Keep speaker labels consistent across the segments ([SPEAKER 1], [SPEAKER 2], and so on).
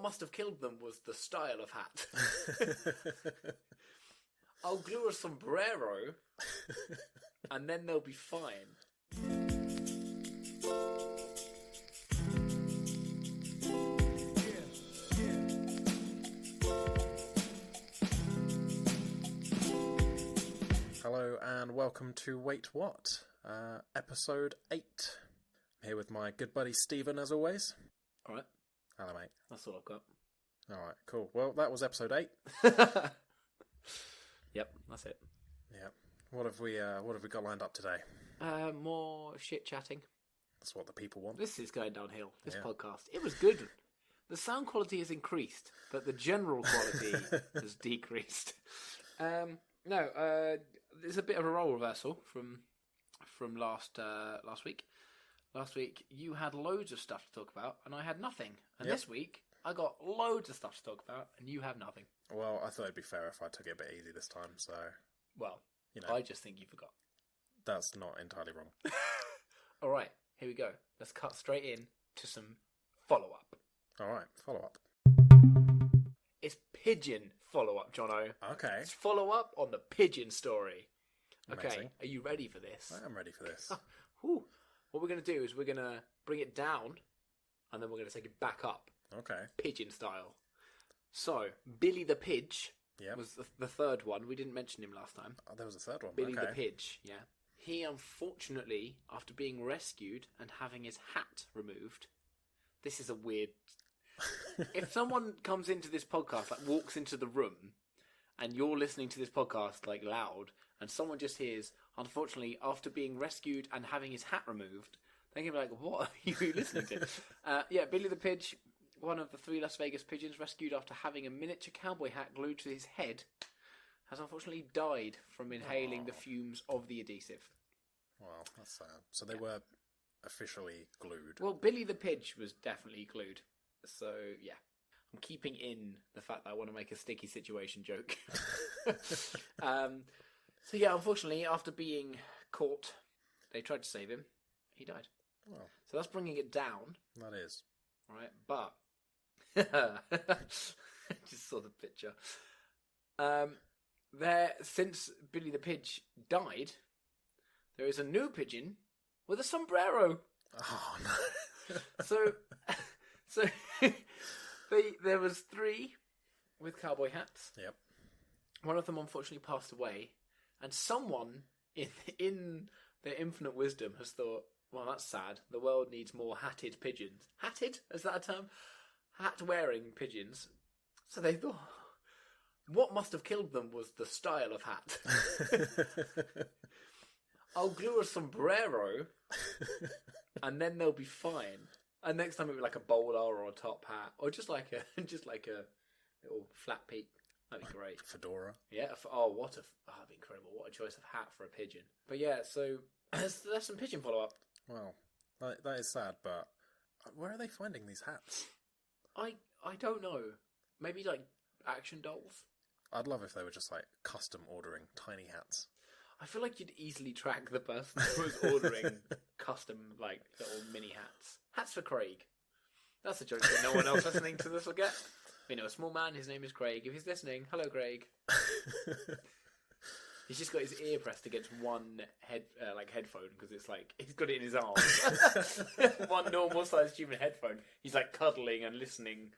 [SPEAKER 1] must have killed them was the style of hat. I'll glue a sombrero, and then they'll be fine.
[SPEAKER 2] Hello and welcome to Wait What, episode 8. I'm here with my good buddy Stephen, as always.
[SPEAKER 1] Alright.
[SPEAKER 2] Hello, mate.
[SPEAKER 1] That's all I've got.
[SPEAKER 2] Alright, cool. Well, that was episode 8.
[SPEAKER 1] Yep, that's it.
[SPEAKER 2] Yep. What have we got lined up today?
[SPEAKER 1] More shit chatting.
[SPEAKER 2] That's what the people want.
[SPEAKER 1] This is going downhill, this podcast. It was good. The sound quality has increased, but the general quality has decreased. There's a bit of a role reversal from last week. Last week you had loads of stuff to talk about, and I had nothing. And This week I got loads of stuff to talk about, and you have nothing.
[SPEAKER 2] Well, I thought it'd be fair if I took it a bit easy this time. So,
[SPEAKER 1] well, I just think you forgot.
[SPEAKER 2] That's not entirely wrong.
[SPEAKER 1] All right, here we go. Let's cut straight in to some follow-up.
[SPEAKER 2] All right, follow-up.
[SPEAKER 1] It's Pigeon FollowUp, Jono.
[SPEAKER 2] Okay.
[SPEAKER 1] It's follow-up on the Pigeon story. Okay,
[SPEAKER 2] Amazing.
[SPEAKER 1] Are you ready for this?
[SPEAKER 2] I am ready for this.
[SPEAKER 1] What we're going to do is we're going to bring it down, and then we're going to take it back up.
[SPEAKER 2] Okay.
[SPEAKER 1] Pigeon style. So, Billy the Pidge was the third one. We didn't mention him last time.
[SPEAKER 2] Oh, there was a third one.
[SPEAKER 1] Billy the Pidge, yeah. He, unfortunately, after being rescued and having his hat removed, this is a weird... If someone comes into this podcast, like walks into the room, and you're listening to this podcast like loud, and someone just hears, unfortunately, after being rescued and having his hat removed, they're going to be like, what are you listening to? Billy the Pidge, one of the 3 Las Vegas pigeons rescued after having a miniature cowboy hat glued to his head, has unfortunately died from inhaling the fumes of the adhesive.
[SPEAKER 2] Wow, that's sad. So they were officially glued.
[SPEAKER 1] Well, Billy the Pidge was definitely glued. So, yeah. I'm keeping in the fact that I want to make a sticky situation joke. Unfortunately, after being caught, they tried to save him. He died.
[SPEAKER 2] Well,
[SPEAKER 1] so that's bringing it down.
[SPEAKER 2] That is.
[SPEAKER 1] Right, but... just saw the picture. Since Billy the Pidge died, there is a new pigeon with a sombrero.
[SPEAKER 2] Oh, no.
[SPEAKER 1] So there was 3 with cowboy hats.
[SPEAKER 2] Yep.
[SPEAKER 1] One of them unfortunately passed away, and someone in their infinite wisdom has thought, well, that's sad. The world needs more hatted pigeons. Hatted? Is that a term? Hat-wearing pigeons. So they thought, what must have killed them was the style of hat. I'll glue a sombrero, and then they'll be fine. And next time it'll be like a bowler or a top hat, or just like a little flat peak. That'd be great.
[SPEAKER 2] Fedora.
[SPEAKER 1] Yeah. That'd be incredible. What a choice of hat for a pigeon. But yeah, so there's some pigeon follow-up.
[SPEAKER 2] Well, that is sad, but where are they finding these hats?
[SPEAKER 1] I don't know. Maybe like action dolls?
[SPEAKER 2] I'd love if they were just like custom ordering tiny hats.
[SPEAKER 1] I feel like you'd easily track the person who was ordering custom, like, little mini hats. Hats for Craig. That's a joke that no one else listening to this will get. You know, a small man, his name is Craig. If he's listening, hello, Craig. He's just got his ear pressed against one headphone, because it's like, he's got it in his arm. One normal-sized human headphone. He's, like, cuddling and listening.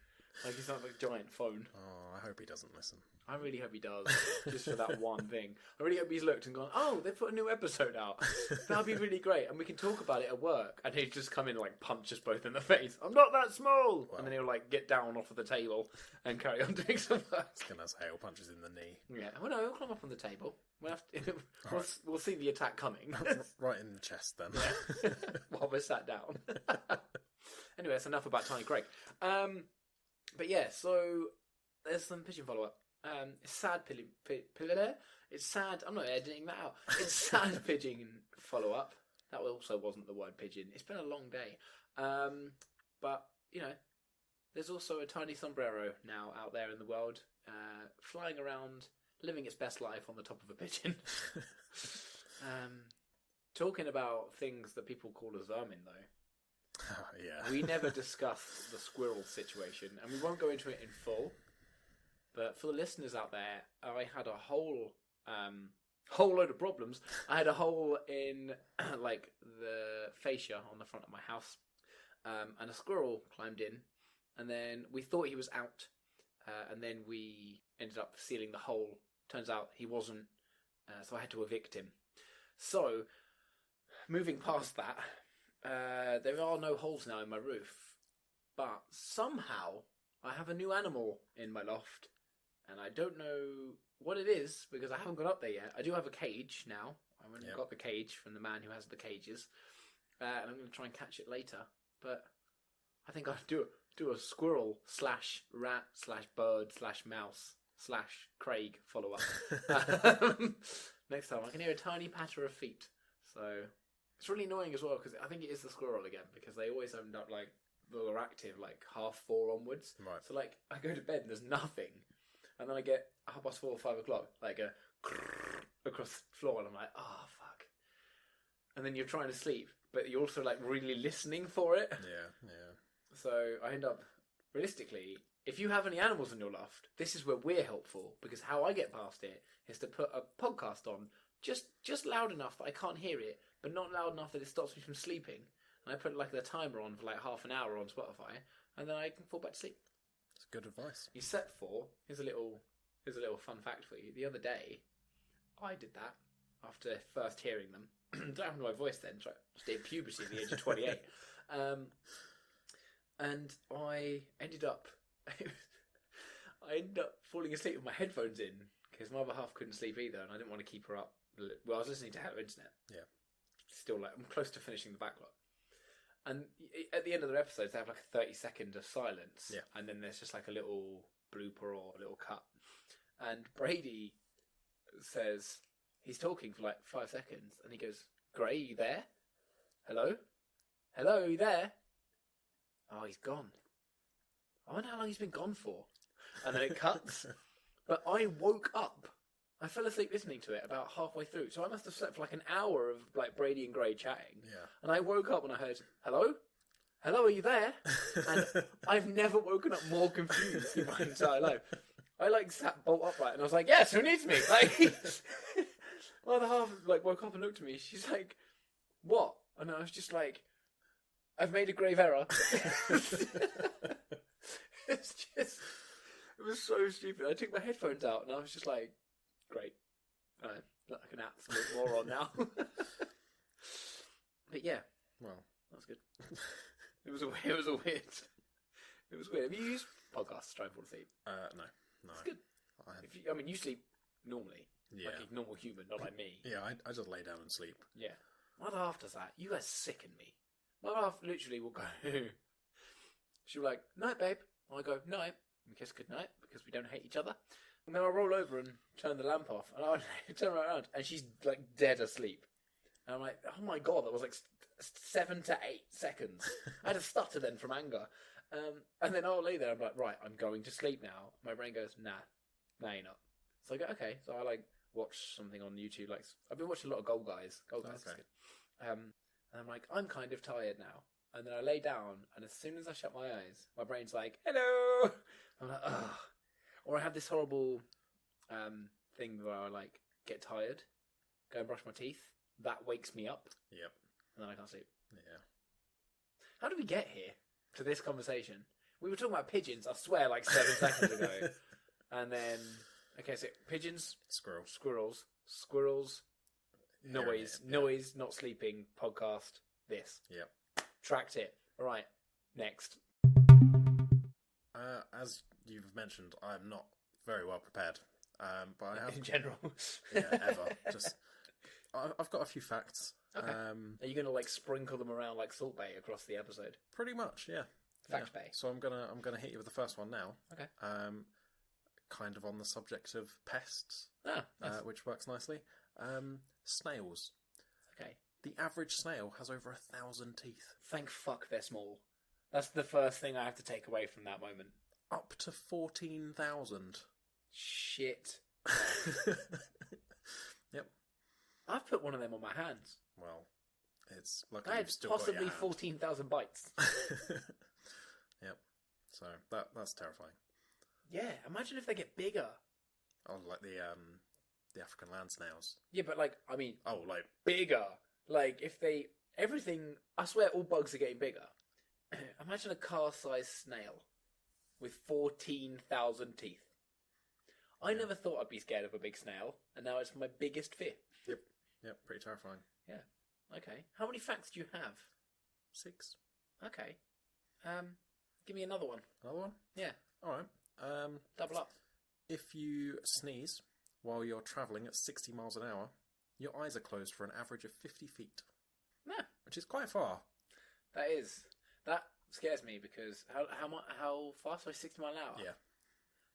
[SPEAKER 1] Like, he's not like a giant phone.
[SPEAKER 2] Oh, I hope he doesn't listen.
[SPEAKER 1] I really hope he does, just for that one thing. I really hope he's looked and gone, oh, they put a new episode out. That'd be really great, and we can talk about it at work. And he'd just come in and like punch us both in the face. I'm not that small! Well, and then he'll like get down off of the table and carry on doing some work.
[SPEAKER 2] It's gonna say he'll punch us in the knee.
[SPEAKER 1] Yeah, well no, he'll climb up on the table. We'll see the attack coming.
[SPEAKER 2] Right in the chest then.
[SPEAKER 1] Yeah. While we're sat down. Anyway, that's enough about Tiny Craig. But yeah, so there's some pigeon follow-up. It's sad It's sad. I'm not editing that out. It's sad pigeon follow-up. That also wasn't the word pigeon. It's been a long day. But, you know, there's also a tiny sombrero now out there in the world, flying around, living its best life on the top of a pigeon. Talking about things that people call as vermin, though.
[SPEAKER 2] Yeah.
[SPEAKER 1] We never discussed the squirrel situation, and we won't go into it in full. But for the listeners out there, I had a whole load of problems. I had a hole in like the fascia on the front of my house, and a squirrel climbed in, and then we thought he was out, and then we ended up sealing the hole. Turns out he wasn't, so I had to evict him. So, moving past that, there are no holes now in my roof, but somehow I have a new animal in my loft, and I don't know what it is because I haven't got up there yet. I do have a cage now. I went and got the cage from the man who has the cages, and I'm going to try and catch it later. But I think I'll do a squirrel / rat / bird / mouse / Craig follow-up. Next time I can hear a tiny patter of feet. So it's really annoying as well because I think it is the squirrel again because they always end up like they're active like 4:30 onwards.
[SPEAKER 2] Right.
[SPEAKER 1] So like I go to bed and there's nothing, and then I get 4:30 or 5 o'clock like a across the floor, and I'm like, oh fuck. And then you're trying to sleep, but you're also like really listening for it.
[SPEAKER 2] Yeah.
[SPEAKER 1] So I end up realistically. If you have any animals in your loft, this is where we're helpful because how I get past it is to put a podcast on just loud enough that I can't hear it, but not loud enough that it stops me from sleeping. And I put like the timer on for like half an hour on Spotify, and then I can fall back to sleep.
[SPEAKER 2] That's good advice.
[SPEAKER 1] You set for. Here's a little fun fact for you. The other day, I did that after first hearing them. Don't have my voice then. Just did puberty at the age of 28, and I ended up falling asleep with my headphones in because my other half couldn't sleep either, and I didn't want to keep her up. Well, I was listening to her internet. Yeah. Still, like I'm close to finishing the backlog, and at the end of the episodes, they have like a 30-second of silence, and then there's just like a little blooper or a little cut, and Brady says he's talking for like 5 seconds, and he goes, "Gray, you there? Hello, hello, you there? Oh, he's gone. I wonder how long he's been gone for." And then it cuts. But I woke up. I fell asleep listening to it about halfway through. So I must have slept for like an hour of like Brady and Gray chatting. Yeah. And I woke up and I heard, "Hello? Hello, are you there?" And I've never woken up more confused in my entire life. I like sat bolt upright and I was like, "Yes, who needs me?" Like, my other half like woke up and looked at me. She's like, "What?" And I was just like, "I've made a grave error." It was so stupid. I took my headphones out and I was just like, great. Like an absolute moron now. But yeah. Well, that was good. It was weird. It was weird. Have you used podcasts to try and fall asleep?
[SPEAKER 2] No.
[SPEAKER 1] It's good. You sleep normally. Yeah. Like a normal human, not like me.
[SPEAKER 2] Yeah, I just lay down and sleep.
[SPEAKER 1] Yeah. My other half does that. You guys sicken me. My other half literally will go, she'll be like, "Night, babe." I go, "Night." We kiss goodnight because we don't hate each other. And then I'll roll over and turn the lamp off. And I'll turn around and she's like dead asleep. And I'm like, oh my God, that was like 7 to 8 seconds. I had a stutter then from anger. And then I'll lay there. I'm like, right, I'm going to sleep now. My brain goes, nah, you're not. So I go, okay. So I like watch something on YouTube. Like I've been watching a lot of Gold Guys. Gold Guys is good. And I'm like, I'm kind of tired now. And then I lay down, and as soon as I shut my eyes, my brain's like, "Hello." I'm like, ugh. Or I have this horrible thing where I like get tired, go and brush my teeth. That wakes me up. Yep. And then I can't sleep. Yeah. How did we get here to this conversation? We were talking about pigeons, I swear, like 7 seconds ago. And then, okay, so pigeons, squirrels, noise, not sleeping, podcast, this. Yep. Tracked it. All right, next.
[SPEAKER 2] As you've mentioned, I'm not very well prepared. But I have
[SPEAKER 1] in general.
[SPEAKER 2] Yeah, ever. Just I've got a few facts.
[SPEAKER 1] Okay. Are you gonna like sprinkle them around like Salt Bay across the episode?
[SPEAKER 2] Pretty much, yeah.
[SPEAKER 1] Fact Bay.
[SPEAKER 2] So I'm gonna hit you with the first one now.
[SPEAKER 1] Okay.
[SPEAKER 2] Kind of on the subject of pests,
[SPEAKER 1] nice.
[SPEAKER 2] Which works nicely. Snails.
[SPEAKER 1] Okay.
[SPEAKER 2] The average snail has over 1,000 teeth.
[SPEAKER 1] Thank fuck they're small. That's the first thing I have to take away from that moment.
[SPEAKER 2] Up to 14,000.
[SPEAKER 1] Shit.
[SPEAKER 2] Yep.
[SPEAKER 1] I've put one of them on my hands.
[SPEAKER 2] Well, It's lucky
[SPEAKER 1] I
[SPEAKER 2] you've
[SPEAKER 1] had
[SPEAKER 2] still got
[SPEAKER 1] possibly
[SPEAKER 2] your hand.
[SPEAKER 1] 14,000 bites.
[SPEAKER 2] Yep. So that's terrifying.
[SPEAKER 1] Yeah, imagine if they get bigger.
[SPEAKER 2] Oh, like the African land snails.
[SPEAKER 1] Yeah, but like, I mean,
[SPEAKER 2] Oh, like
[SPEAKER 1] bigger. Like, if they... Everything... I swear all bugs are getting bigger. Imagine a car-sized snail with 14,000 teeth. I never thought I'd be scared of a big snail, and now it's my biggest fear.
[SPEAKER 2] Yep, pretty terrifying.
[SPEAKER 1] Yeah. Okay. How many facts do you have?
[SPEAKER 2] 6.
[SPEAKER 1] Okay. Give me another one.
[SPEAKER 2] Another one?
[SPEAKER 1] Yeah.
[SPEAKER 2] All right.
[SPEAKER 1] Double up.
[SPEAKER 2] If you sneeze while you're travelling at 60 miles an hour, your eyes are closed for an average of 50 feet.
[SPEAKER 1] Yeah.
[SPEAKER 2] Which is quite far.
[SPEAKER 1] That scares me because how fast? So 60 mile an hour?
[SPEAKER 2] Yeah.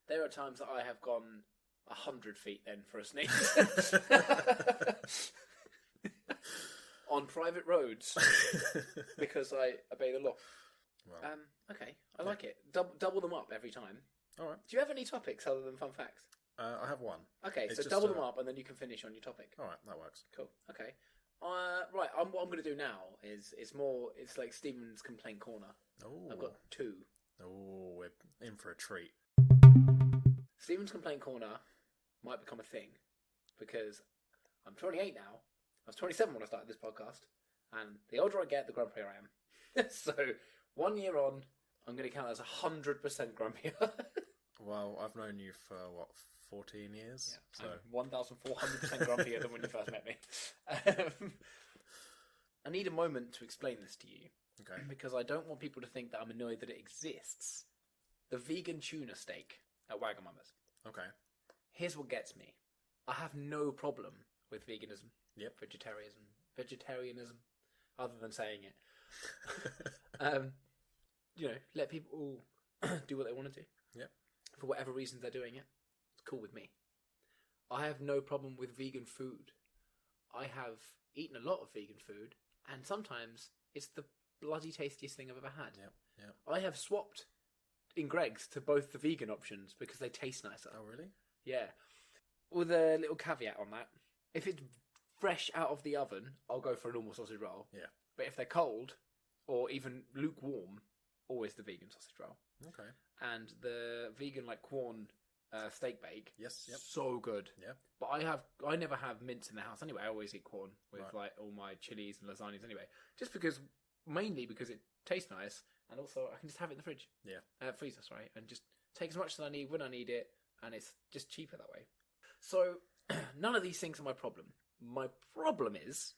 [SPEAKER 1] There are times that I have gone 100 feet then for a sneeze. On private roads. Because I obey the law.
[SPEAKER 2] Well,
[SPEAKER 1] okay. I like it. Double them up every time.
[SPEAKER 2] all right.
[SPEAKER 1] Do you have any topics other than fun facts?
[SPEAKER 2] I have one.
[SPEAKER 1] Okay,
[SPEAKER 2] It's
[SPEAKER 1] so
[SPEAKER 2] just,
[SPEAKER 1] double them up and then you can finish on your topic.
[SPEAKER 2] All right, that works.
[SPEAKER 1] Cool. Okay. Right. What I'm going to do now is it's like Stephen's complaint corner.
[SPEAKER 2] Oh.
[SPEAKER 1] I've got 2.
[SPEAKER 2] Oh, we're in for a treat.
[SPEAKER 1] Stephen's complaint corner might become a thing because I'm 28 now. I was 27 when I started this podcast, and the older I get, the grumpier I am. So 1 year on, I'm going to count as 100% grumpier.
[SPEAKER 2] Well, I've known you for 14 years.
[SPEAKER 1] Yeah,
[SPEAKER 2] so
[SPEAKER 1] I'm 1,400% grumpier than when you first met me. I need a moment to explain this to you.
[SPEAKER 2] Okay.
[SPEAKER 1] Because I don't want people to think that I'm annoyed that it exists. The vegan tuna steak at Wagamama's.
[SPEAKER 2] Okay.
[SPEAKER 1] Here's what gets me. I have no problem with veganism.
[SPEAKER 2] Yep.
[SPEAKER 1] Vegetarianism, other than saying it. Let people do what they want to do.
[SPEAKER 2] Yep.
[SPEAKER 1] For whatever reasons they're doing it. It's cool with me. I have no problem with vegan food. I have eaten a lot of vegan food, and sometimes it's the bloody tastiest thing I've ever had.
[SPEAKER 2] Yep.
[SPEAKER 1] I have swapped in Greg's to both the vegan options because they taste nicer.
[SPEAKER 2] Oh, really?
[SPEAKER 1] Yeah. With a little caveat on that. If it's fresh out of the oven, I'll go for a normal sausage roll.
[SPEAKER 2] Yeah.
[SPEAKER 1] But if they're cold, or even lukewarm, always the vegan sausage roll.
[SPEAKER 2] Okay.
[SPEAKER 1] And the vegan, like, Quorn steak bake.
[SPEAKER 2] Yes, yep.
[SPEAKER 1] So good.
[SPEAKER 2] Yep.
[SPEAKER 1] But I never have mince in the house anyway. I always eat Quorn with,
[SPEAKER 2] Right.
[SPEAKER 1] like, all my chilies and lasagnas anyway. Mainly because it tastes nice, and also I can just have it in the fridge.
[SPEAKER 2] Yeah.
[SPEAKER 1] Freezer, sorry. And just take as much as I need when I need it, and it's just cheaper that way. So, none of these things are my problem. My problem is,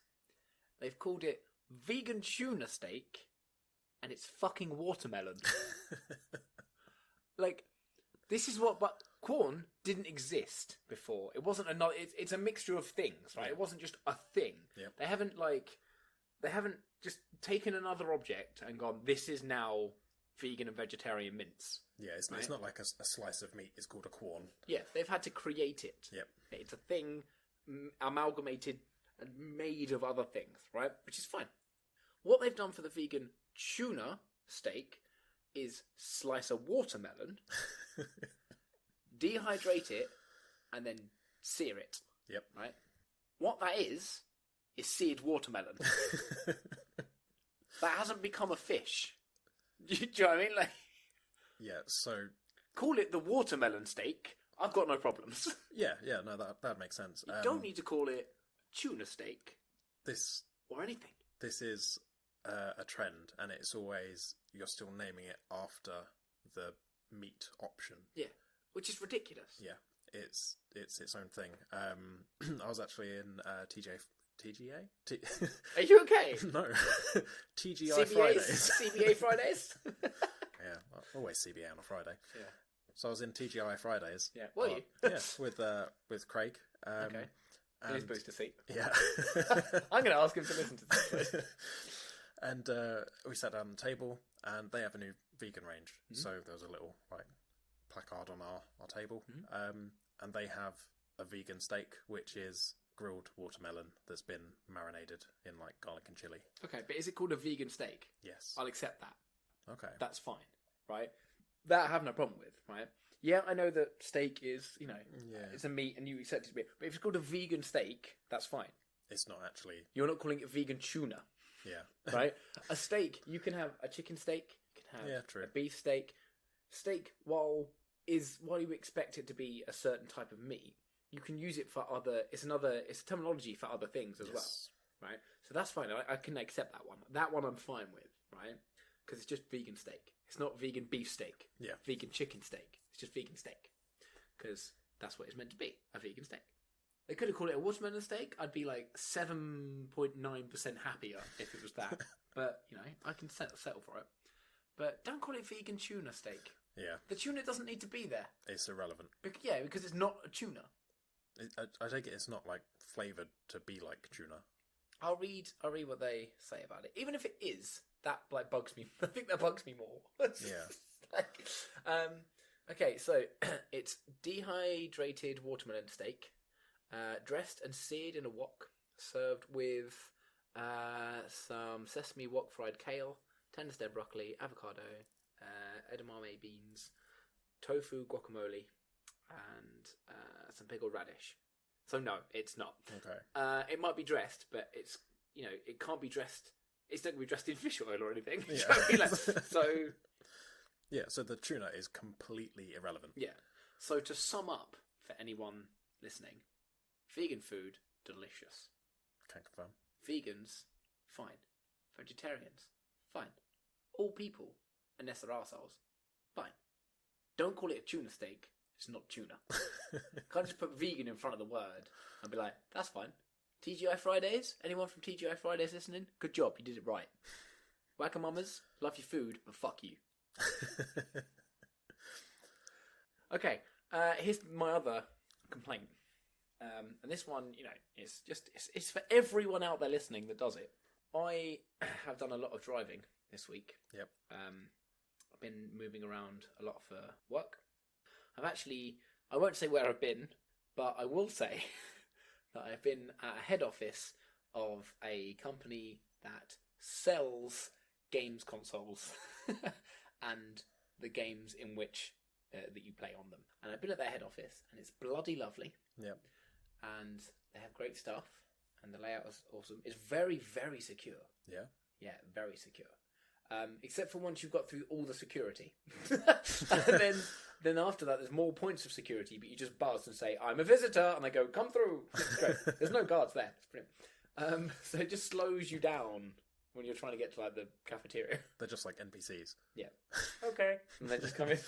[SPEAKER 1] they've called it vegan tuna steak, and it's fucking watermelon. Like, this is what... But Quorn didn't exist before. It wasn't another... It's a mixture of things, right?
[SPEAKER 2] Yeah.
[SPEAKER 1] It wasn't just a thing.
[SPEAKER 2] Yep.
[SPEAKER 1] They haven't just taken another object and gone, this is now vegan and vegetarian mince.
[SPEAKER 2] Yeah, it's not like a slice of meat is called a Quorn.
[SPEAKER 1] Yeah, they've had to create it.
[SPEAKER 2] Yep.
[SPEAKER 1] It's a thing amalgamated and made of other things, right? Which is fine. What they've done for the vegan tuna steak is slice a watermelon, dehydrate it, and then sear it.
[SPEAKER 2] Yep.
[SPEAKER 1] Right? What that is seared watermelon. That hasn't become a fish. Do you know what I mean? Like,
[SPEAKER 2] Yeah, so...
[SPEAKER 1] call it the watermelon steak. I've got no problems.
[SPEAKER 2] Yeah, no, that makes sense.
[SPEAKER 1] You don't need to call it tuna steak
[SPEAKER 2] This
[SPEAKER 1] or anything.
[SPEAKER 2] is a trend, and it's always... You're still naming it after the meat option.
[SPEAKER 1] Yeah, which is ridiculous.
[SPEAKER 2] Yeah, it's its own thing. I was actually in TGA?
[SPEAKER 1] Are you okay?
[SPEAKER 2] No. TGI Fridays.
[SPEAKER 1] CBA Fridays?
[SPEAKER 2] Yeah, well, always CBA on a Friday.
[SPEAKER 1] Yeah.
[SPEAKER 2] So I was in TGI Fridays.
[SPEAKER 1] Yeah. Were you?
[SPEAKER 2] Yeah, with Craig.
[SPEAKER 1] Okay.
[SPEAKER 2] And,
[SPEAKER 1] He's supposed to see.
[SPEAKER 2] Yeah.
[SPEAKER 1] I'm going to ask him to listen to this.
[SPEAKER 2] And we sat down on the table, and they have a new vegan range. Mm-hmm. So there was a little placard on our table, and they have a vegan steak, which is grilled watermelon that's been marinated in garlic and chili. Okay,
[SPEAKER 1] but is it called a vegan steak?
[SPEAKER 2] Yes.
[SPEAKER 1] I'll accept that.
[SPEAKER 2] Okay.
[SPEAKER 1] That's fine, right? That I have no problem with, right? Yeah, I know that steak is, it's a meat and you accept it to be. But if it's called a vegan steak, that's fine.
[SPEAKER 2] It's not actually.
[SPEAKER 1] You're not calling it vegan tuna.
[SPEAKER 2] Yeah.
[SPEAKER 1] Right? A steak, you can have a chicken steak, you can have
[SPEAKER 2] true.
[SPEAKER 1] a beef steak. Steak, while you expect it to be a certain type of meat, you can use it for other. It's a terminology for other things as well, right? So that's fine. I can accept that one. That one I'm fine with, right? Because it's just vegan steak. It's not vegan beef steak.
[SPEAKER 2] Yeah.
[SPEAKER 1] Vegan chicken steak. It's just vegan steak. Because that's what it's meant to be, a vegan steak. They could have called it a watermelon steak. I'd be like 7.9% happier if it was that. But, I can settle for it. But don't call it vegan tuna steak.
[SPEAKER 2] Yeah.
[SPEAKER 1] The tuna doesn't need to be there.
[SPEAKER 2] It's irrelevant.
[SPEAKER 1] Because it's not a tuna.
[SPEAKER 2] I take it it's not like flavoured to be like tuna.
[SPEAKER 1] I'll read what they say about it. Even if it is, that bugs me. I think that bugs me more.
[SPEAKER 2] Yeah.
[SPEAKER 1] Okay, so it's dehydrated watermelon steak, dressed and seared in a wok, served with some sesame wok fried kale, tender stem broccoli, avocado, edamame beans, tofu guacamole, and some pickled radish. So no, it's not.
[SPEAKER 2] Okay.
[SPEAKER 1] It might be dressed, but it's it can't be dressed. It's not going to be dressed in fish oil or anything.
[SPEAKER 2] Yeah.
[SPEAKER 1] So.
[SPEAKER 2] Yeah, so the tuna is completely irrelevant.
[SPEAKER 1] Yeah. So to sum up for anyone listening, vegan food, delicious.
[SPEAKER 2] Can confirm.
[SPEAKER 1] Vegans, fine. Vegetarians, fine. All people, unless they're arseholes, fine. Don't call it a tuna steak. It's not tuna. Can't just put vegan in front of the word and be like, that's fine. TGI Fridays? Anyone from TGI Fridays listening? Good job, you did it right. Whack-a-mamas, love your food, but fuck you. Okay, here's my other complaint. And this one, it's for everyone out there listening that does it. I have done a lot of driving this week.
[SPEAKER 2] Yep.
[SPEAKER 1] I've been moving around a lot for work. I won't say where I've been, but I will say that I've been at a head office of a company that sells games consoles and the games in which that you play on them. And I've been at their head office, and it's bloody lovely.
[SPEAKER 2] Yep.
[SPEAKER 1] And they have great stuff, and the layout is awesome. It's very, very secure.
[SPEAKER 2] Yeah.
[SPEAKER 1] Yeah, very secure. Except for once you've got through all the security. And then after that, there's more points of security, but you just buzz and say, I'm a visitor, and they go, come through. It's great. There's no guards there. It's brilliant. So it just slows you down when you're trying to get to the cafeteria.
[SPEAKER 2] They're just like NPCs.
[SPEAKER 1] Yeah. Okay. And they just come in.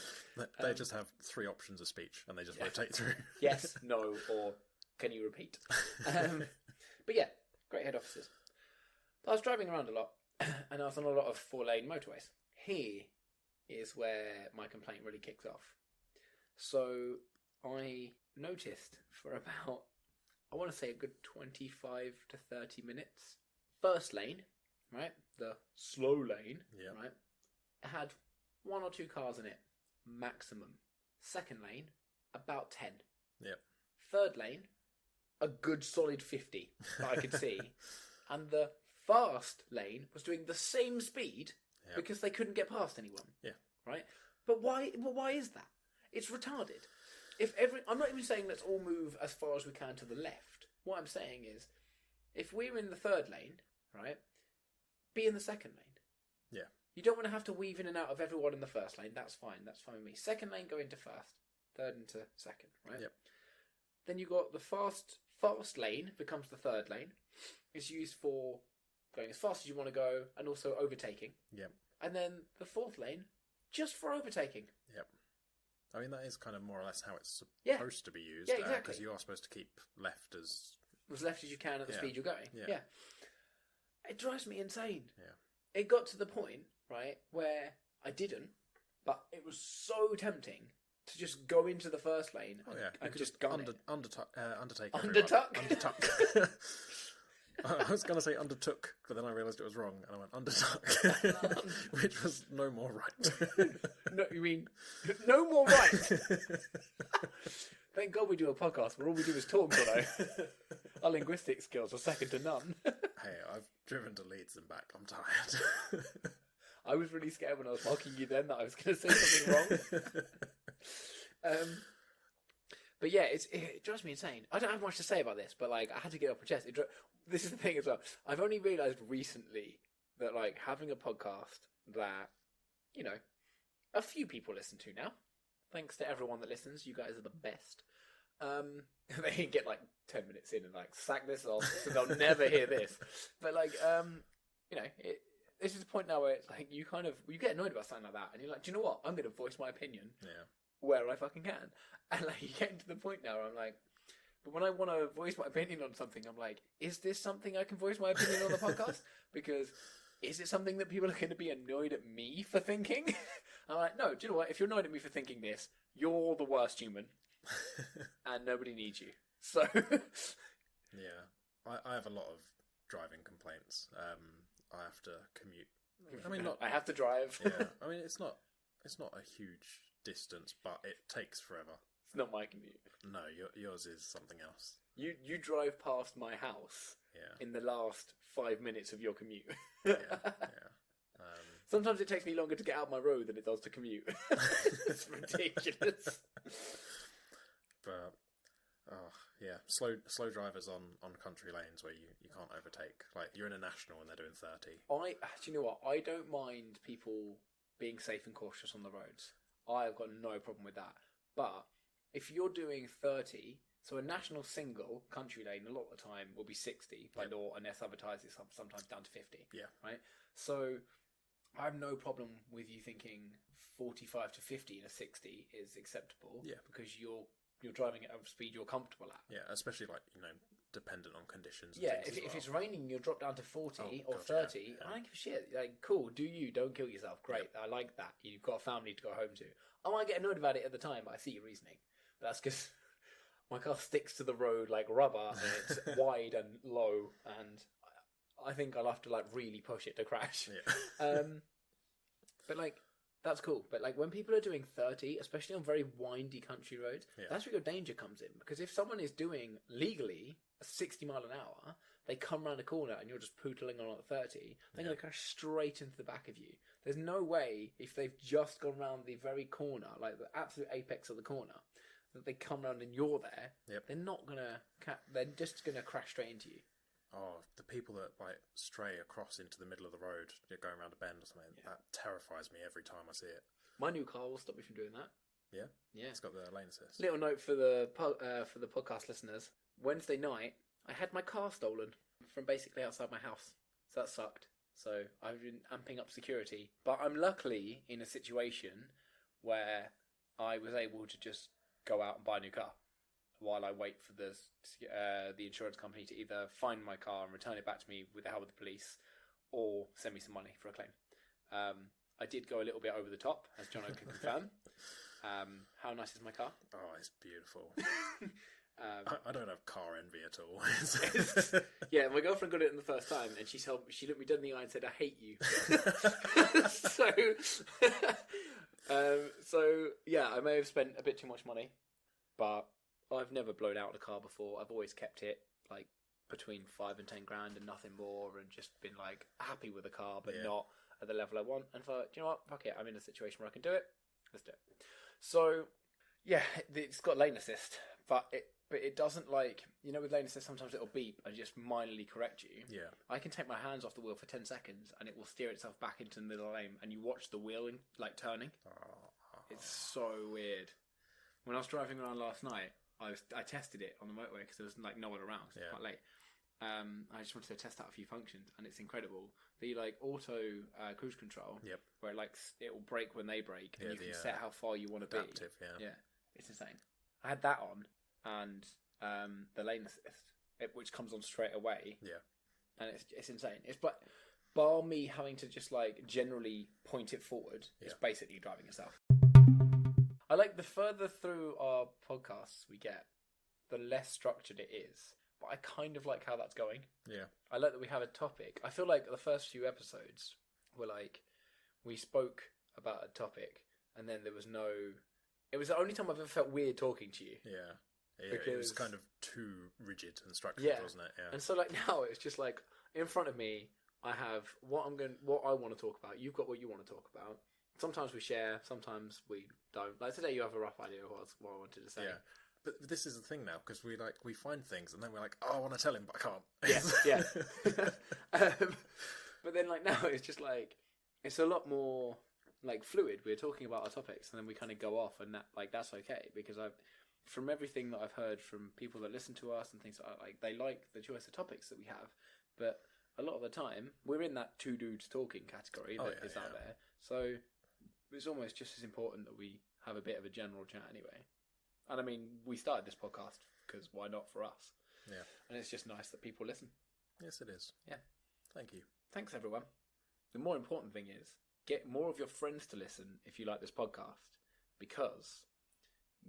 [SPEAKER 2] They just have 3 options of speech, and they just rotate through.
[SPEAKER 1] Yes, no, or can you repeat? But yeah, great head offices. I was driving around a lot, and I was on a lot of 4-lane motorways. Here is where my complaint really kicks off. So I noticed for about, I want to say a good 25 to 30 minutes. First lane, right, the slow lane, right, it had 1 or 2 cars in it, maximum. Second lane, about 10.
[SPEAKER 2] Yep.
[SPEAKER 1] Third lane, a good solid 50 that I could see. And the fast lane was doing the same speed because they couldn't get past anyone.
[SPEAKER 2] Yeah.
[SPEAKER 1] Right? But why is that? It's retarded. I'm not even saying let's all move as far as we can to the left. What I'm saying is, if we're in the third lane, right, be in the second lane.
[SPEAKER 2] Yeah.
[SPEAKER 1] You don't want to have to weave in and out of everyone in the first lane. That's fine. That's fine with me. Second lane, go into first. Third into second, right?
[SPEAKER 2] Yep.
[SPEAKER 1] Then you got the fast lane becomes the third lane. It's used for going as fast as you want to go and also overtaking.
[SPEAKER 2] Yep.
[SPEAKER 1] And then the fourth lane, just for overtaking.
[SPEAKER 2] Yep. I mean, that is kind of more or less how it's supposed to be used.
[SPEAKER 1] Yeah, exactly.
[SPEAKER 2] Because you are supposed to keep left as
[SPEAKER 1] left as you can at the speed you're going.
[SPEAKER 2] Yeah.
[SPEAKER 1] It drives me insane.
[SPEAKER 2] Yeah.
[SPEAKER 1] It got to the point, right, where I didn't, but it was so tempting to just go into the first lane and just gun it.
[SPEAKER 2] Undertake.
[SPEAKER 1] Undertuck?
[SPEAKER 2] Undertuck. I was going to say undertook, but then I realised it was wrong, and I went undertuck, which was no more right.
[SPEAKER 1] No, you mean no more right? Thank God we do a podcast where all we do is talk, Our linguistic skills are second to none.
[SPEAKER 2] Hey, I've driven to Leeds and back. I'm tired.
[SPEAKER 1] I was really scared when I was mocking you then that I was going to say something wrong. But yeah, it drives me insane. I don't have much to say about this, but I had to get off my chest. This is the thing as well. I've only realised recently that like having a podcast that, you know, a few people listen to now. Thanks to everyone that listens. You guys are the best. They get like 10 minutes in and like sack this off, so they'll never hear this. But like, you know, this is the point now where it's like you get annoyed about something like that, and you're like, do you know what? I'm going to voice my opinion where I fucking can. And like, you get to the point now where I'm like, but when I want to voice my opinion on something, I'm like, is this something I can voice my opinion on the podcast? Because is it something that people are going to be annoyed at me for thinking? I'm like, no, do you know what? If you're annoyed at me for thinking this, you're the worst human. And nobody needs you. So
[SPEAKER 2] yeah, I have a lot of driving complaints. I have to commute. I mean,
[SPEAKER 1] I have to drive.
[SPEAKER 2] Yeah, I mean, it's not a huge distance, but it takes forever.
[SPEAKER 1] It's not my commute.
[SPEAKER 2] No, yours is something else.
[SPEAKER 1] You drive past my house in the last 5 minutes of your commute.
[SPEAKER 2] Yeah.
[SPEAKER 1] Sometimes it takes me longer to get out my road than it does to commute. It's ridiculous.
[SPEAKER 2] But slow drivers on country lanes where you can't overtake. Like you're in a national and they're doing 30.
[SPEAKER 1] Do you know what? I don't mind people being safe and cautious on the roads. I've got no problem with that. But if you're doing 30, so a national single country lane a lot of the time will be 60 by law, unless advertised it's sometimes down to 50.
[SPEAKER 2] Yeah.
[SPEAKER 1] Right. So I have no problem with you thinking 45 to 50 in a 60 is acceptable.
[SPEAKER 2] Yeah.
[SPEAKER 1] Because you're driving at a speed you're comfortable at.
[SPEAKER 2] Yeah, especially like, you know, dependent on conditions. And
[SPEAKER 1] yeah,
[SPEAKER 2] things
[SPEAKER 1] if it's raining, you'll drop down to 40 or 30.
[SPEAKER 2] Yeah.
[SPEAKER 1] I don't give a shit. Like, cool, do you? Don't kill yourself. Great, I like that. You've got a family to go home to. I might get annoyed about it at the time, but I see your reasoning. But that's because my car sticks to the road like rubber, and it's wide and low, and I think I'll have to like really push it to crash.
[SPEAKER 2] Yeah.
[SPEAKER 1] But like, that's cool. But like when people are doing 30, especially on very windy country roads, that's where your danger comes in. Because if someone is doing legally 60 mile an hour, they come around a corner and you're just pootling on at 30, they're going to crash straight into the back of you. There's no way, if they've just gone around the very corner, like the absolute apex of the corner, that they come around and you're there. They're not going to, they're just going to crash straight into you.
[SPEAKER 2] Oh, the people that like stray across into the middle of the road, going around a bend or something, that terrifies me every time I see it.
[SPEAKER 1] My new car will stop me from doing that.
[SPEAKER 2] Yeah?
[SPEAKER 1] Yeah.
[SPEAKER 2] It's got the lane assist.
[SPEAKER 1] Little note for the podcast listeners. Wednesday night, I had my car stolen from basically outside my house. So that sucked. So I've been amping up security. But I'm luckily in a situation where I was able to just go out and buy a new car while I wait for the insurance company to either find my car and return it back to me with the help of the police or send me some money for a claim. I did go a little bit over the top, as Jono can confirm. How nice is my car?
[SPEAKER 2] Oh, it's beautiful. I don't have car envy at all.
[SPEAKER 1] Yeah, my girlfriend got it in the first time, and she looked me dead in the eye and said, "I hate you." So yeah, I may have spent a bit too much money, but I've never blown out a car before. I've always kept it like between 5 and 10 grand and nothing more, and just been like happy with the car, but not at the level I want. And thought, do you know what? Fuck it. I'm in a situation where I can do it. Let's do it. So yeah, it's got lane assist, but it doesn't, like, you know, with lane assist sometimes it'll beep and just minorly correct you.
[SPEAKER 2] Yeah.
[SPEAKER 1] I can take my hands off the wheel for 10 seconds and it will steer itself back into the middle lane, and you watch the wheel like turning. It's so weird. When I was driving around last night, I tested it on the motorway because there was like no one around because it was quite late. I just wanted to test out a few functions, and it's incredible. The like auto cruise control, where it will brake when they brake, and you can set how far you want to be.
[SPEAKER 2] Adaptive, yeah,
[SPEAKER 1] it's insane. I had that on, and the lane assist, which comes on straight away. Yeah, and it's insane. It's but bar me having to just like generally point it forward. It's basically driving itself. I like the further through our podcasts we get, the less structured it is. But I kind of like how that's going. Yeah. I like that we have a topic. I feel like the first few episodes were like, we spoke about a topic, and then there was no... It was the only time I've ever felt weird talking to you.
[SPEAKER 2] Yeah. It was kind of too rigid and structured, wasn't it? Yeah.
[SPEAKER 1] And so like now it's just like, in front of me, I have what I want to talk about. You've got what you want to talk about. Sometimes we share, sometimes we don't. Like today you have a rough idea of what I wanted to say.
[SPEAKER 2] Yeah. But this is the thing now, because we find things and then we're like, oh, I want to tell him, but I can't.
[SPEAKER 1] Yeah. But then, like, now it's just like it's a lot more like fluid. We're talking about our topics, and then we kind of go off, and that's okay because from everything that I've heard from people that listen to us and things like they like the choice of topics that we have, but a lot of the time we're in that two dudes talking category that is out there. So it's almost just as important that we have a bit of a general chat anyway. And I mean, we started this podcast because why not for us?
[SPEAKER 2] Yeah.
[SPEAKER 1] And it's just nice that people listen.
[SPEAKER 2] Yes, it is.
[SPEAKER 1] Yeah.
[SPEAKER 2] Thank you.
[SPEAKER 1] Thanks, everyone. The more important thing is get more of your friends to listen if you like this podcast, because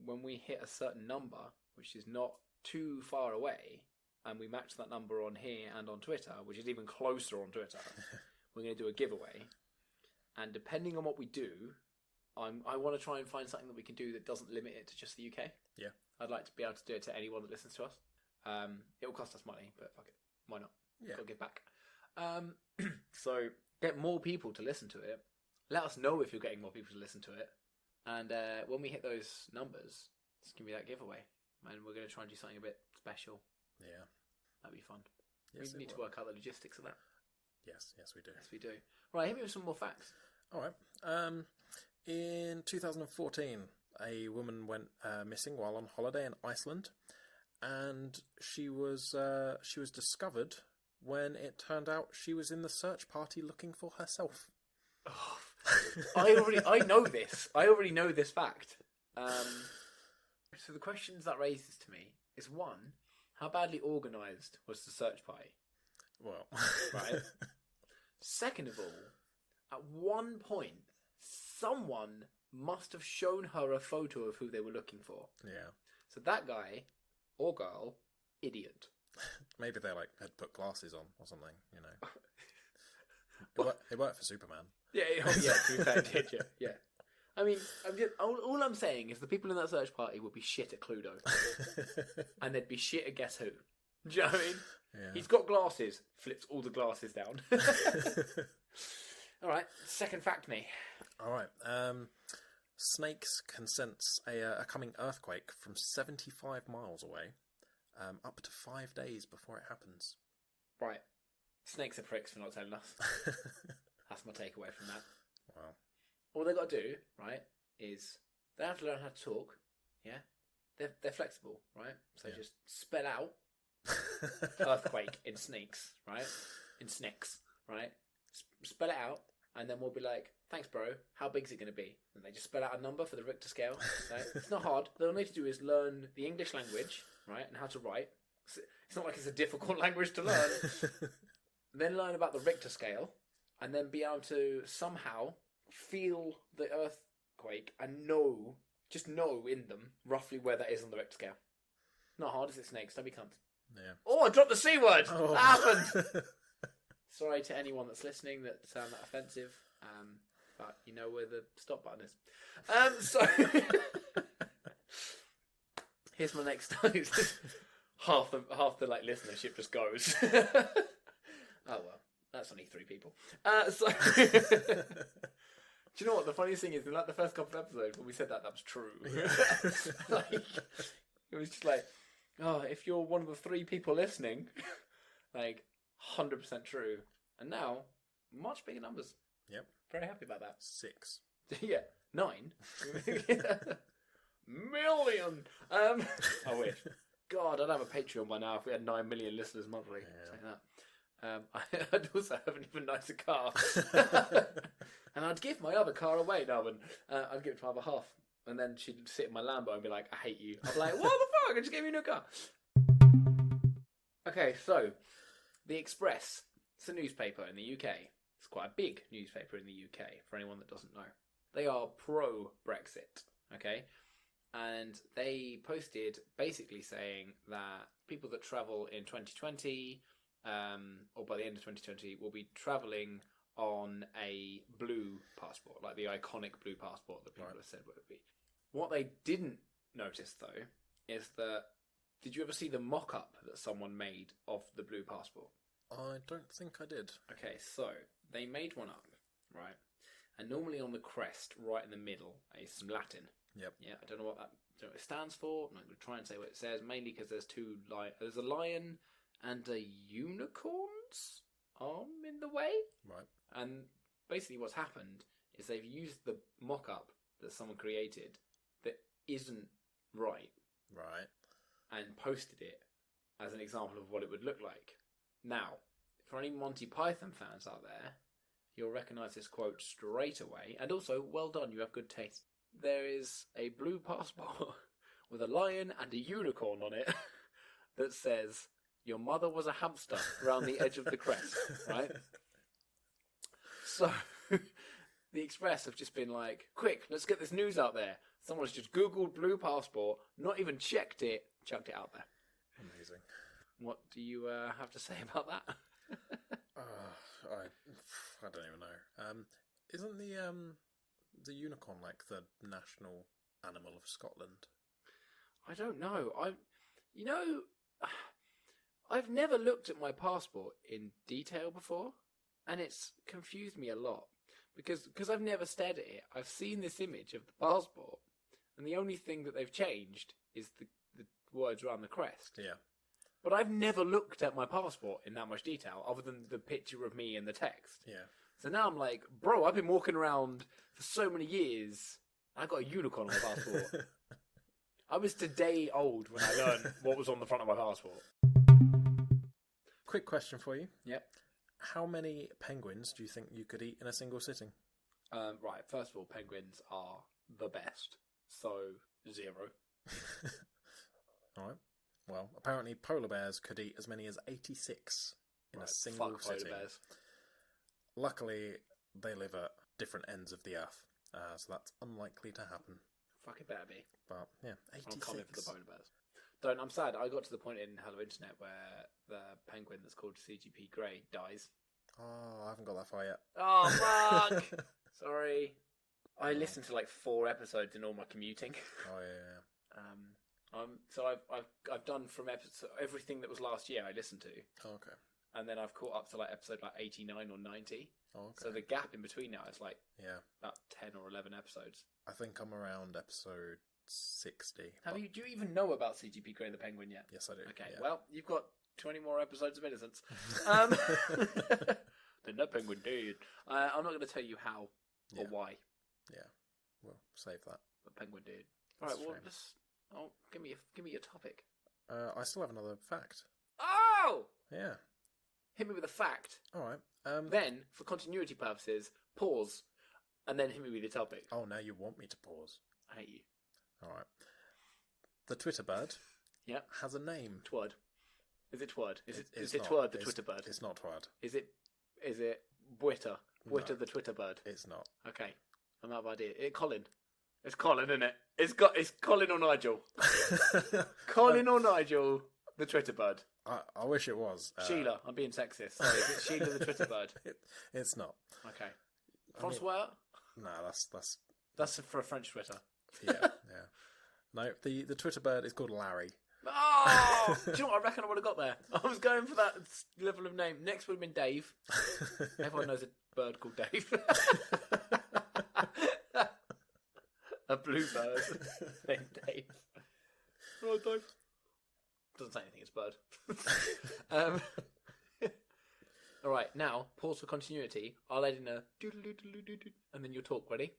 [SPEAKER 1] when we hit a certain number, which is not too far away, and we match that number on here and on Twitter, which is even closer on Twitter, we're going to do a giveaway. And depending on what we do, I want to try and find something that we can do that doesn't limit it to just the UK.
[SPEAKER 2] Yeah.
[SPEAKER 1] I'd like to be able to do it to anyone that listens to us. It will cost us money, but fuck it. Why not?
[SPEAKER 2] Yeah.
[SPEAKER 1] Got to give back. So get more people to listen to it. Let us know if you're getting more people to listen to it. And when we hit those numbers, it's going to be that giveaway. And we're going to try and do something a bit special.
[SPEAKER 2] Yeah.
[SPEAKER 1] That'd be fun.
[SPEAKER 2] Yes,
[SPEAKER 1] we need to work out the logistics of that.
[SPEAKER 2] Yes, we do.
[SPEAKER 1] Yes, we do. Right, hit me with some more facts.
[SPEAKER 2] All right. In 2014, a woman went missing while on holiday in Iceland, and she was discovered when it turned out she was in the search party looking for herself.
[SPEAKER 1] Oh, I know this. I already know this fact. So the questions that raises to me is, one, how badly organised was the search party?
[SPEAKER 2] Well,
[SPEAKER 1] right. Second of all, at one point, someone must have shown her a photo of who they were looking for.
[SPEAKER 2] Yeah.
[SPEAKER 1] So that guy or girl, idiot.
[SPEAKER 2] Maybe they had put glasses on or something. You know. It worked for Superman.
[SPEAKER 1] Yeah. To be fair, did you? Yeah. I mean, all I'm saying is the people in that search party would be shit at Cluedo, and they'd be shit at Guess Who. Do you know what I mean?
[SPEAKER 2] Yeah.
[SPEAKER 1] He's got glasses. Flips all the glasses down. All right. Second fact, me.
[SPEAKER 2] All right. Snakes can sense a coming earthquake from 75 miles away, up to 5 days before it happens.
[SPEAKER 1] Right. Snakes are pricks for not telling us. That's my takeaway from that.
[SPEAKER 2] Wow.
[SPEAKER 1] All they've got to do, right, is they have to learn how to talk. Yeah. They're flexible, right? So just spell out earthquake in snakes, right? In snakes, right? Spell it out, and then we'll be like, thanks, bro. How big's it going to be? And they just spell out a number for the Richter scale. Right? It's not hard. All they need to do is learn the English language, right, and how to write. It's not like it's a difficult language to learn. Then learn about the Richter scale, and then be able to somehow feel the earthquake and just know in them roughly where that is on the Richter scale. Not hard, is it, snakes? Don't be cunts.
[SPEAKER 2] Yeah.
[SPEAKER 1] Oh, I dropped the C word!
[SPEAKER 2] Oh.
[SPEAKER 1] That happened! Sorry to anyone that's listening that sound that offensive, but you know where the stop button is. So, here's my next time. half the listenership just goes. Oh well, that's only 3 people. So, do you know what the funniest thing is? In the first couple of episodes when we said that was true. Yeah. It was just like, oh, if you're one of the 3 people listening, 100% true. And now, much bigger numbers.
[SPEAKER 2] Yep.
[SPEAKER 1] Very happy about that.
[SPEAKER 2] 6.
[SPEAKER 1] Yeah. 9. Million. I wish. God, I'd have a Patreon by now if we had 9 million listeners monthly.
[SPEAKER 2] Yeah.
[SPEAKER 1] I'd also have an even nicer car. And I'd give my other car away. No, I'd give it to my other half. And then she'd sit in my Lambo and be like, I hate you. I'd be like, what the fuck? I just gave you a new car. Okay, so The Express. It's a newspaper in the UK. It's quite a big newspaper in the UK, for anyone that doesn't know. They are pro-Brexit, okay? And they posted basically saying that people that travel in 2020, or by the end of 2020, will be travelling on a blue passport, like the iconic blue passport that people have said what it would be. What they didn't notice, though, is that, did you ever see the mock-up that someone made of the blue passport?
[SPEAKER 2] I don't think I did.
[SPEAKER 1] Okay, so they made one up, right? And normally on the crest, right in the middle, is some Latin.
[SPEAKER 2] Yep.
[SPEAKER 1] Yeah, I don't know what it stands for. I'm not going to try and say what it says, mainly because there's a lion and a unicorns arm in the way.
[SPEAKER 2] Right.
[SPEAKER 1] And basically what's happened is they've used the mock-up that someone created that isn't right
[SPEAKER 2] Right.
[SPEAKER 1] and posted it as an example of what it would look like. Now, for any Monty Python fans out there, you'll recognise this quote straight away. And also, well done, you have good taste. There is a blue passport with a lion and a unicorn on it that says, "Your mother was a hamster," around the edge of the crest, right? So, the Express have just been like, quick, let's get this news out there. Someone's just Googled blue passport, not even checked it, chucked it out there.
[SPEAKER 2] Amazing.
[SPEAKER 1] What do you have to say about that?
[SPEAKER 2] I don't even know. Isn't the unicorn like the national animal of Scotland?
[SPEAKER 1] I don't know. I've never looked at my passport in detail before, and it's confused me a lot because I've never stared at it. I've seen this image of the passport, and the only thing that they've changed is the words around the crest.
[SPEAKER 2] Yeah.
[SPEAKER 1] But I've never looked at my passport in that much detail, other than the picture of me and the text.
[SPEAKER 2] Yeah.
[SPEAKER 1] So now I'm like, bro, I've been walking around for so many years. I got a unicorn on my passport. I was today old when I learned what was on the front of my passport.
[SPEAKER 2] Quick question for you.
[SPEAKER 1] Yep.
[SPEAKER 2] How many penguins do you think you could eat in a single sitting?
[SPEAKER 1] Right, first of all, penguins are the best. So, 0.
[SPEAKER 2] All right. Well, apparently polar bears could eat as many as 86 in a single sitting.
[SPEAKER 1] Polar bears.
[SPEAKER 2] Luckily, they live at different ends of the earth, so that's unlikely to happen.
[SPEAKER 1] Fuck, it better be.
[SPEAKER 2] But, yeah, 86.
[SPEAKER 1] I'm coming for the polar bears. I'm sad. I got to the point in Hello Internet where the penguin that's called CGP Grey dies.
[SPEAKER 2] Oh, I haven't got that far yet.
[SPEAKER 1] Oh, fuck! Sorry. I listened to like 4 episodes in all my commuting.
[SPEAKER 2] Oh, yeah.
[SPEAKER 1] So I've done from everything that was last year I listened to.
[SPEAKER 2] Oh, okay.
[SPEAKER 1] And then I've caught up to like episode like 89 or 90.
[SPEAKER 2] Oh, okay.
[SPEAKER 1] So the gap in between now is like
[SPEAKER 2] about
[SPEAKER 1] 10 or 11 episodes.
[SPEAKER 2] I think I'm around episode 60.
[SPEAKER 1] Do you even know about CGP Grey the Penguin yet?
[SPEAKER 2] Yes, I do.
[SPEAKER 1] Okay,
[SPEAKER 2] yeah.
[SPEAKER 1] well, you've got 20 more episodes of Innocence. Then that penguin did. I'm not going to tell you how or why.
[SPEAKER 2] Yeah, we'll save that.
[SPEAKER 1] The penguin did.
[SPEAKER 2] That's
[SPEAKER 1] All right, well,
[SPEAKER 2] a shame.
[SPEAKER 1] give me your topic.
[SPEAKER 2] I still have another fact.
[SPEAKER 1] Oh!
[SPEAKER 2] Yeah.
[SPEAKER 1] Hit me with a fact.
[SPEAKER 2] All right.
[SPEAKER 1] Then, for continuity purposes, pause, and then hit me with your topic.
[SPEAKER 2] Oh, now you want me to pause.
[SPEAKER 1] I hate you.
[SPEAKER 2] All right. The Twitter bird has a name.
[SPEAKER 1] Twud. Is it Twud? Is it
[SPEAKER 2] not.
[SPEAKER 1] Twud, the Twitter bird?
[SPEAKER 2] It's not Twud.
[SPEAKER 1] Is it Bwitter? Bwitter,
[SPEAKER 2] No.
[SPEAKER 1] the Twitter bird?
[SPEAKER 2] It's not.
[SPEAKER 1] Okay. I'm out of idea. Colin. It's Colin, isn't it? It's Colin or Nigel. Colin or Nigel, the Twitter bird.
[SPEAKER 2] I wish it was.
[SPEAKER 1] Sheila. I'm being sexist. Sorry, is it Sheila the Twitter bird?
[SPEAKER 2] It's not.
[SPEAKER 1] Okay. Francois?
[SPEAKER 2] No, that's
[SPEAKER 1] That's for a French Twitter.
[SPEAKER 2] yeah. No, the Twitter bird is called Larry.
[SPEAKER 1] Oh! Do you know what? I reckon I would have got there. I was going for that level of name. Next would have been Dave. Everyone knows a bird called Dave. A blue bird named Dave. Oh, Dave. Doesn't say anything, it's bird. All right, now, pause for continuity. I'll add in a doodle-doodle-doodle, and then you'll talk. Ready?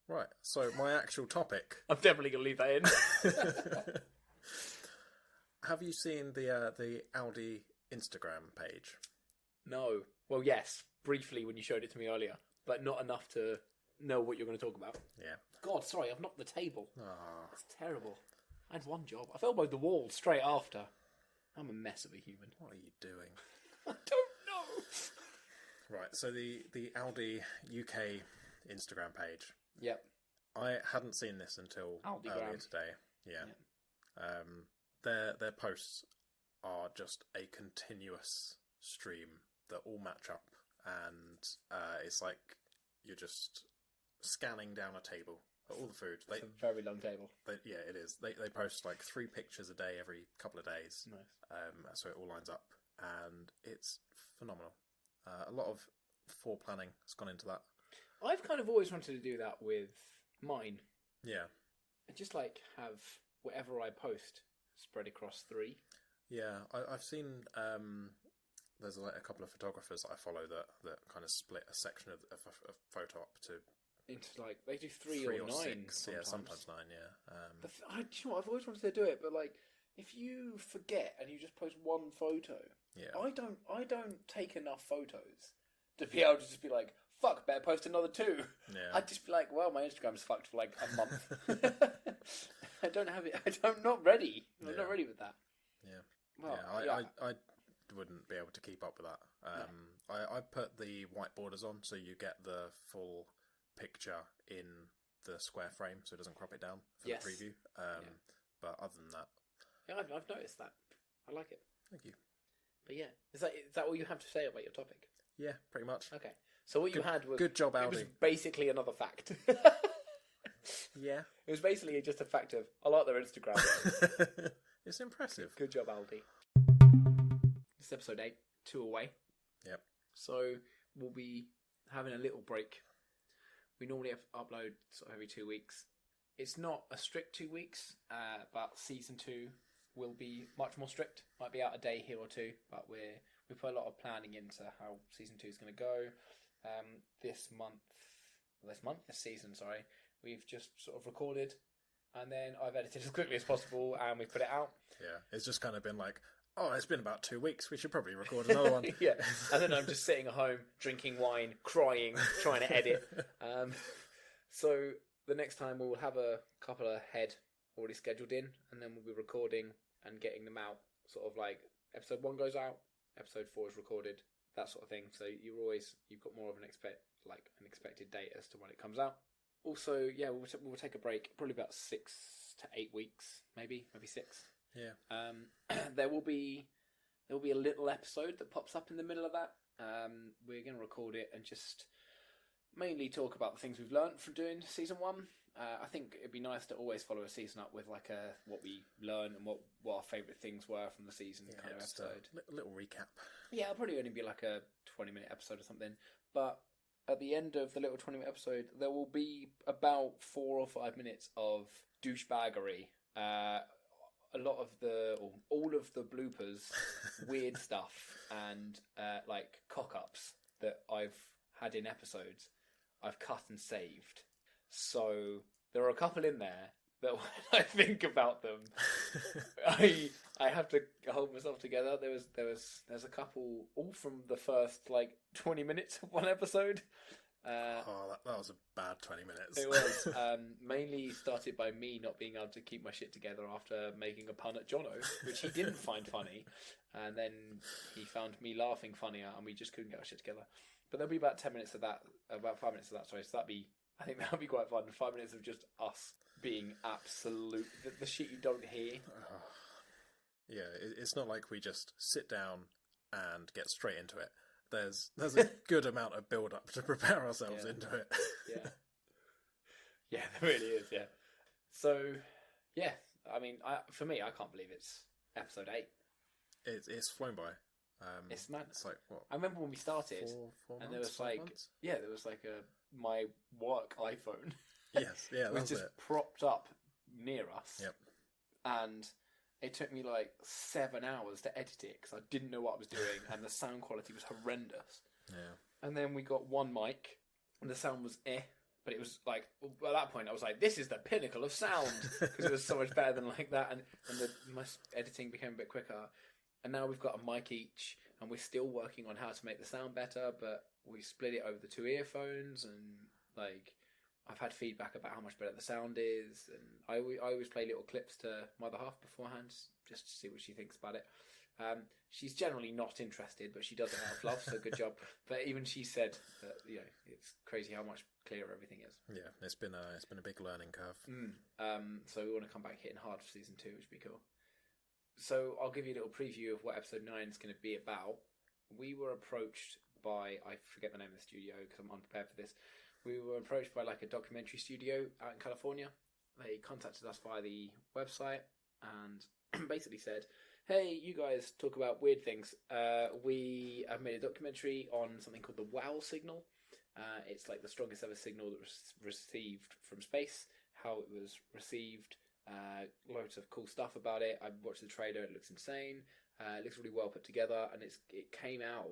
[SPEAKER 2] Right, so my actual topic.
[SPEAKER 1] I'm definitely going to leave that in.
[SPEAKER 2] Have you seen the Aldi Instagram page?
[SPEAKER 1] No. Well, yes, briefly when you showed it to me earlier, but not enough to know what you're going to talk about.
[SPEAKER 2] Yeah.
[SPEAKER 1] God, sorry, I've knocked the table.
[SPEAKER 2] Oh.
[SPEAKER 1] That's terrible. I had one job. I've elbowed the wall straight after. I'm a mess of a human.
[SPEAKER 2] What are you doing?
[SPEAKER 1] I don't know.
[SPEAKER 2] Right, so the Aldi UK Instagram page.
[SPEAKER 1] Yep.
[SPEAKER 2] I hadn't seen this until earlier today. Yeah. Their posts are just a continuous stream that all match up, and it's like you're just scanning down a table all the food.
[SPEAKER 1] It's a very long table.
[SPEAKER 2] Yeah, it is. They post like 3 pictures a day every couple of days.
[SPEAKER 1] Nice.
[SPEAKER 2] So it all lines up, and it's phenomenal. A lot of foreplanning has gone into that.
[SPEAKER 1] I've kind of always wanted to do that with mine.
[SPEAKER 2] Yeah.
[SPEAKER 1] I just like have whatever I post spread across 3.
[SPEAKER 2] Yeah, I've seen there's like a couple of photographers that I follow that kind of split a section of a photo up to
[SPEAKER 1] into like they do three or 9.
[SPEAKER 2] six. Yeah, sometimes 9. Yeah.
[SPEAKER 1] Do you know what? I've always wanted to do it, but like if you forget and you just post one photo, I don't take enough photos to be able to just be like, fuck, better post another 2.
[SPEAKER 2] Yeah.
[SPEAKER 1] I'd just be like, well, my Instagram's fucked for like a month. I don't have it. I'm not ready. I'm not ready with that.
[SPEAKER 2] Yeah.
[SPEAKER 1] Well,
[SPEAKER 2] I wouldn't be able to keep up with that. I put the white borders on so you get the full picture in the square frame, so it doesn't crop it down for the preview. But other than that,
[SPEAKER 1] I've noticed that. I like it.
[SPEAKER 2] Thank you.
[SPEAKER 1] But yeah, is that all you have to say about your topic?
[SPEAKER 2] Yeah, pretty much.
[SPEAKER 1] Okay. So what you had was
[SPEAKER 2] good job, Aldi.
[SPEAKER 1] It was basically another fact.
[SPEAKER 2] Yeah.
[SPEAKER 1] It was basically just a fact of I like their Instagram.
[SPEAKER 2] It's impressive.
[SPEAKER 1] Good job, Aldi. This is episode 8, 2 away.
[SPEAKER 2] Yep.
[SPEAKER 1] So we'll be having a little break. We normally upload sort of every 2 weeks. It's not a strict 2 weeks, but season 2 will be much more strict. Might be out a day here or 2, but we put a lot of planning into how season 2 is going to go. This season, we've just sort of recorded, and then I've edited as quickly as possible, and we put it out.
[SPEAKER 2] Yeah, it's just kind of been like, oh, it's been about 2 weeks. We should probably record another one.
[SPEAKER 1] Yeah, and then I'm just sitting at home, drinking wine, crying, trying to edit. So the next time we'll have a couple ahead already scheduled in, and then we'll be recording and getting them out. Sort of like episode 1 goes out, episode 4 is recorded, that sort of thing. So you've got more of an expected date as to when it comes out. Also, yeah, we'll take a break, probably about 6 to 8 weeks, maybe 6.
[SPEAKER 2] Yeah.
[SPEAKER 1] There will be a little episode that pops up in the middle of that. We're going to record it and just mainly talk about the things we've learned from doing season 1. I think it'd be nice to always follow a season up with like what we learned and what our favourite things were from the season kind of episode.
[SPEAKER 2] A little recap.
[SPEAKER 1] Yeah, it'll probably only be like a 20-minute episode or something. But at the end of the little 20-minute episode, there will be about 4 or 5 minutes of douchebaggery. All of the bloopers, weird stuff, and like cock-ups that I've had in episodes, I've cut and saved. So there are a couple in there that when I think about them, I have to hold myself together. There's a couple all from the first like 20 minutes of one episode.
[SPEAKER 2] That was a bad 20 minutes.
[SPEAKER 1] It was mainly started by me not being able to keep my shit together after making a pun at Jono, which he didn't find funny, and then he found me laughing funnier, and we just couldn't get our shit together. But there'll be about 10 minutes of that, about 5 minutes of that. Sorry, so I think that'll be quite fun. 5 minutes of just us being absolute the shit you don't hear.
[SPEAKER 2] Yeah, it's not like we just sit down and get straight into it. There's a good amount of build up to prepare ourselves into it.
[SPEAKER 1] Yeah, there really is. Yeah. So, yeah, I mean, for me, I can't believe it's episode 8.
[SPEAKER 2] It's flown by.
[SPEAKER 1] It's mad.
[SPEAKER 2] It's like what?
[SPEAKER 1] I remember when we started,
[SPEAKER 2] 4
[SPEAKER 1] and
[SPEAKER 2] months,
[SPEAKER 1] there was like my work iPhone.
[SPEAKER 2] Yes, yeah,
[SPEAKER 1] was just propped up near us.
[SPEAKER 2] Yep.
[SPEAKER 1] And it took me like 7 hours to edit it because I didn't know what I was doing, and the sound quality was horrendous.
[SPEAKER 2] Yeah.
[SPEAKER 1] And then we got one mic, and the sound was but it was like at that point I was like, this is the pinnacle of sound because it was so much better than like that, and my editing became a bit quicker. And now we've got a mic each, and we're still working on how to make the sound better, but we split it over the 2 earphones, and like I've had feedback about how much better the sound is, and I always play little clips to my other half beforehand just to see what she thinks about it. She's generally not interested, but she does it out of love, so good job. But even she said that it's crazy how much clearer everything is.
[SPEAKER 2] Yeah, it's been a big learning curve.
[SPEAKER 1] So we want to come back hitting hard for season 2, which would be cool. So I'll give you a little preview of what episode 9 is going to be about. We were approached by, I forget the name of the studio because I'm unprepared for this. We were approached by like a documentary studio out in California. They contacted us via the website and basically said, hey, you guys talk about weird things. We have made a documentary on something called the WOW signal. It's like the strongest ever signal that was received from space, how it was received, Loads of cool stuff about it. I watched the trailer. It looks insane. It looks really well put together, and it came out.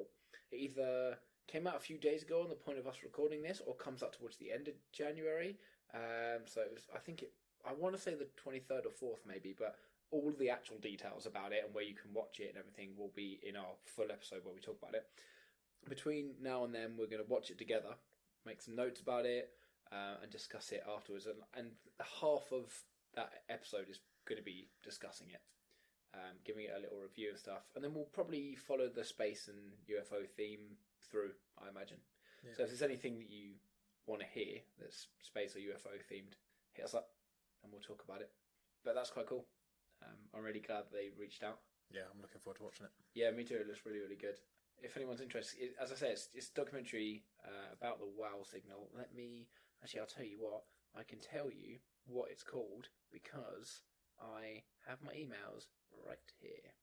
[SPEAKER 1] It either came out a few days ago on the point of us recording this, or comes out towards the end of January. So it was, I want to say the 23rd or 4th maybe, but all the actual details about it and where you can watch it and everything will be in our full episode where we talk about it. Between now and then, we're going to watch it together, make some notes about it, and discuss it afterwards. And half of that episode is going to be discussing it, giving it a little review and stuff. And then we'll probably follow the space and UFO theme through, I imagine. Yeah. So if there's anything that you want to hear that's space or UFO themed, hit us up and we'll talk about it. But that's quite cool. I'm really glad that they reached out.
[SPEAKER 2] Yeah, I'm looking forward to watching it.
[SPEAKER 1] Yeah, me too. It looks really, really good. If anyone's interested, as I say, it's a documentary about the wow signal. I'll tell you what, I can tell you what it's called because I have my emails right here.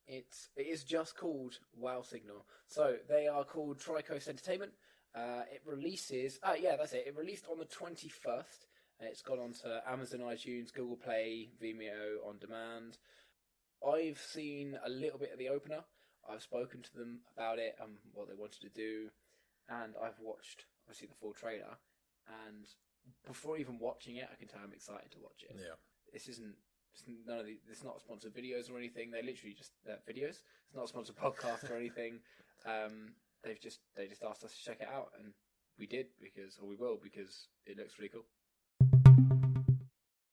[SPEAKER 1] It is just called Wow Signal. So they are called Tricoast Entertainment. It releases, that's it. It released on the 21st. It's gone on to Amazon, iTunes, Google Play, Vimeo on demand. I've seen a little bit of the opener. I've spoken to them about it and what they wanted to do, and I've watched obviously the full trailer. And before even watching it, I can tell I'm excited to watch it.
[SPEAKER 2] Yeah,
[SPEAKER 1] it's not sponsored videos or anything. They're literally just videos. It's not a sponsored podcast or anything. They just asked us to check it out, and we did because it looks really cool.